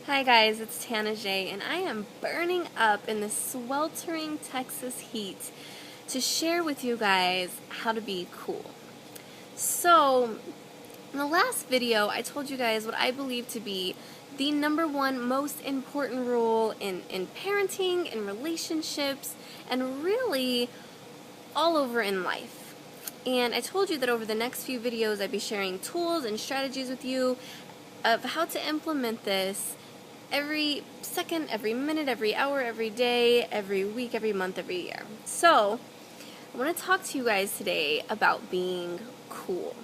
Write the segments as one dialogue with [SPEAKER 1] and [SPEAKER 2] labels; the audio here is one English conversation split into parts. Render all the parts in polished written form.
[SPEAKER 1] Hi guys, it's TanaCae, and I am burning up in the sweltering Texas heat to share with you guys how to be cool. So, in the last video, I told you guys what I believe to be the number one most important rule in parenting, in relationships, and really all over in life. And I told you that over the next few videos, I'd be sharing tools and strategies with you of how to implement this every second, every minute, every hour, every day, every week, every month, every year. So, I want to talk to you guys today about being cool.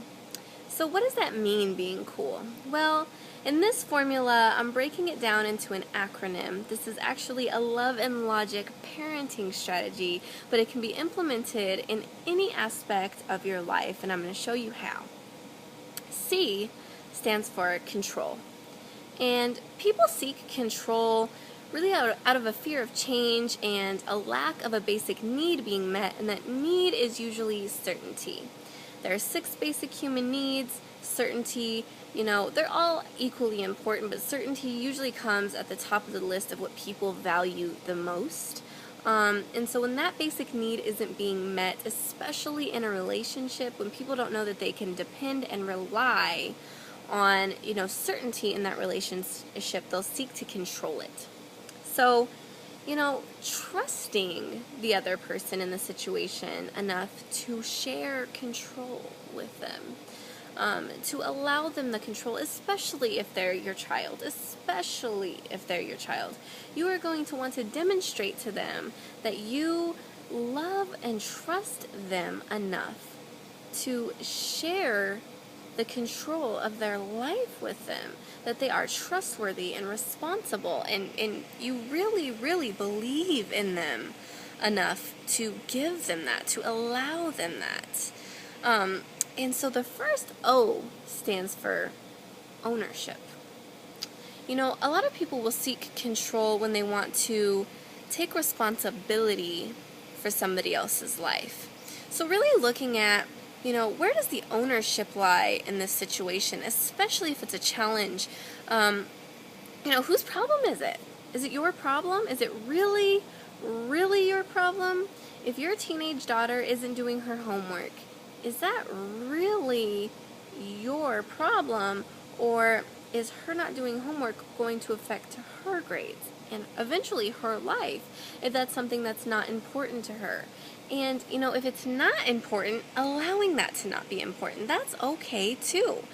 [SPEAKER 1] So, what does that mean, being cool? Well, in this formula, I'm breaking it down into an acronym. This is actually a love and logic parenting strategy, but it can be implemented in any aspect of your life, and I'm going to show you how. C stands for control. And people seek control really out of a fear of change and a lack of a basic need being met, and that need is usually certainty. There are 6 basic human needs. Certainty, they're all equally important, but certainty usually comes at the top of the list of what people value the most. And so when that basic need isn't being met, especially in a relationship, when people don't know that they can depend and rely on, certainty in that relationship, they'll seek to control it. So, trusting the other person in the situation enough to share control with them, to allow them the control, especially if they're your child, you are going to want to demonstrate to them that you love and trust them enough to share the control of their life with them, that they are trustworthy and responsible, and you really, really believe in them enough to give them that, to allow them that. And so the first O stands for ownership. A lot of people will seek control when they want to take responsibility for somebody else's life. So really looking at where does the ownership lie in this situation, especially if it's a challenge? Whose problem is it? Is it your problem? Is it really, really your problem? If your teenage daughter isn't doing her homework, is that really your problem? Or is her not doing homework going to affect her grades and eventually her life if that's something that's not important to her? And, if it's not important, allowing that to not be important, that's okay too.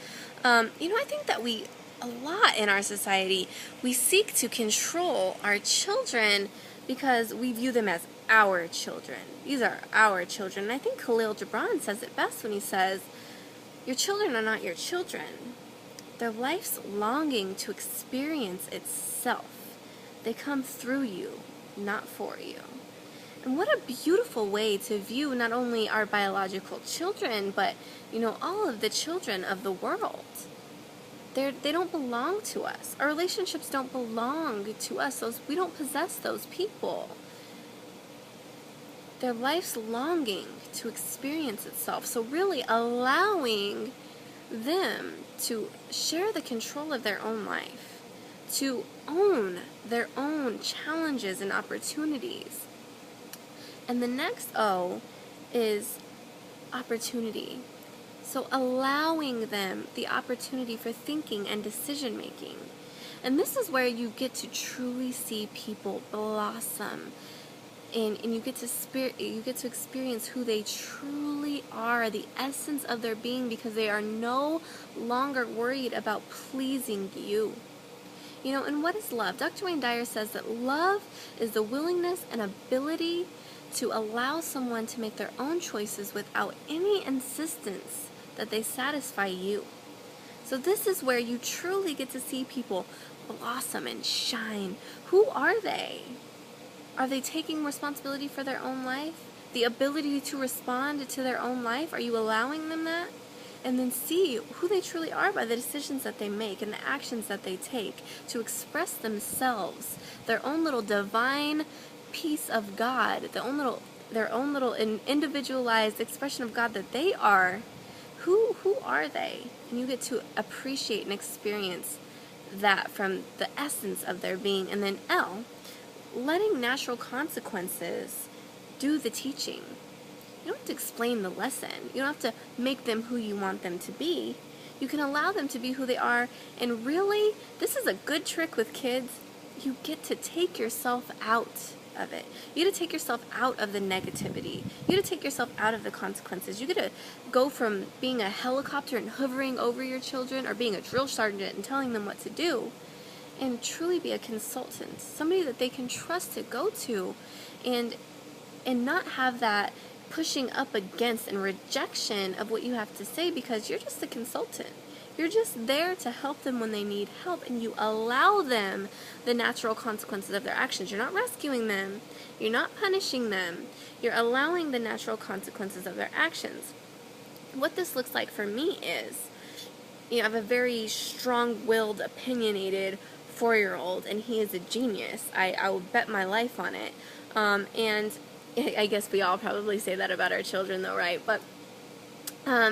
[SPEAKER 1] I think that a lot in our society, we seek to control our children because we view them as our children. These are our children. And I think Khalil Gibran says it best when he says, your children are not your children. They're life's longing to experience itself. They come through you, not for you. And what a beautiful way to view not only our biological children, but, all of the children of the world. They don't belong to us. Our relationships don't belong to us. We don't possess those people. Their life's longing to experience itself. So really allowing them to share the control of their own life, to own their own challenges and opportunities. And the next O is opportunity. So allowing them the opportunity for thinking and decision making. And this is where you get to truly see people blossom. And you get to experience who they truly are, the essence of their being, because they are no longer worried about pleasing you. And what is love? Dr. Wayne Dyer says that love is the willingness and ability to allow someone to make their own choices without any insistence that they satisfy you. So this is where you truly get to see people blossom and shine. Who are they? Are they taking responsibility for their own life? The ability to respond to their own life? Are you allowing them that? And then see who they truly are by the decisions that they make and the actions that they take to express themselves, their own little divine piece of God, their own little individualized expression of God that they are. Who are they? And you get to appreciate and experience that from the essence of their being. And then L, letting natural consequences do the teaching. You don't have to explain the lesson. You don't have to make them who you want them to be. You can allow them to be who they are. And really, this is a good trick with kids. You get to take yourself out of it. You get to take yourself out of the negativity. You get to take yourself out of the consequences. You get to go from being a helicopter and hovering over your children, or being a drill sergeant and telling them what to do, and truly be a consultant, somebody that they can trust to go to, and not have that pushing up against and rejection of what you have to say, because you're just a consultant. You're just there to help them when they need help, and you allow them the natural consequences of their actions. You're not rescuing them. You're not punishing them. You're allowing the natural consequences of their actions. What this looks like for me is, I have a very strong-willed, opinionated 4-year-old, and he is a genius. I will bet my life on it. And I guess we all probably say that about our children, though, right? But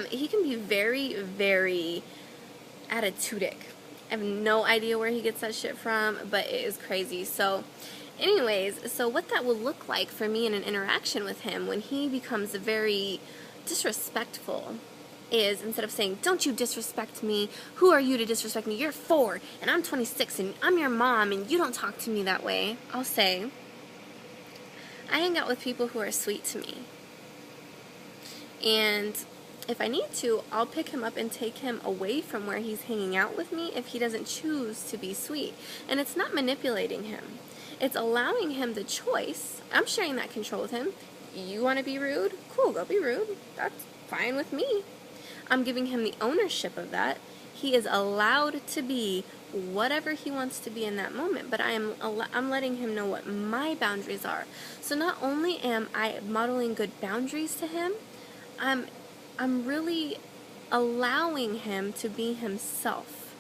[SPEAKER 1] he can be very, very attitudic. I have no idea where he gets that shit from, but it is crazy. So anyways, so what that will look like for me in an interaction with him when he becomes very disrespectful is, instead of saying, "Don't you disrespect me, who are you to disrespect me, you're 4 and I'm 26 and I'm your mom and you don't talk to me that way," I'll say, "I hang out with people who are sweet to me, and if I need to, I'll pick him up and take him away from where he's hanging out with me if he doesn't choose to be sweet." And it's not manipulating him. It's allowing him the choice. I'm sharing that control with him. You want to be rude? Cool, go be rude. That's fine with me. I'm giving him the ownership of that. He is allowed to be whatever he wants to be in that moment, but I'm letting him know what my boundaries are. So not only am I modeling good boundaries to him, I'm really allowing him to be himself.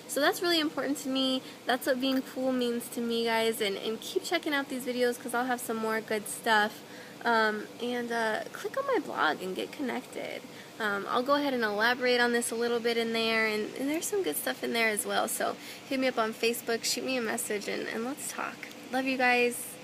[SPEAKER 1] So that's really important to me. That's what being cool means to me, guys. And keep checking out these videos, because I'll have some more good stuff. Click on my blog and get connected. I'll go ahead and elaborate on this a little bit in there, and there's some good stuff in there as well. So hit me up on Facebook, shoot me a message, and let's talk. Love you guys.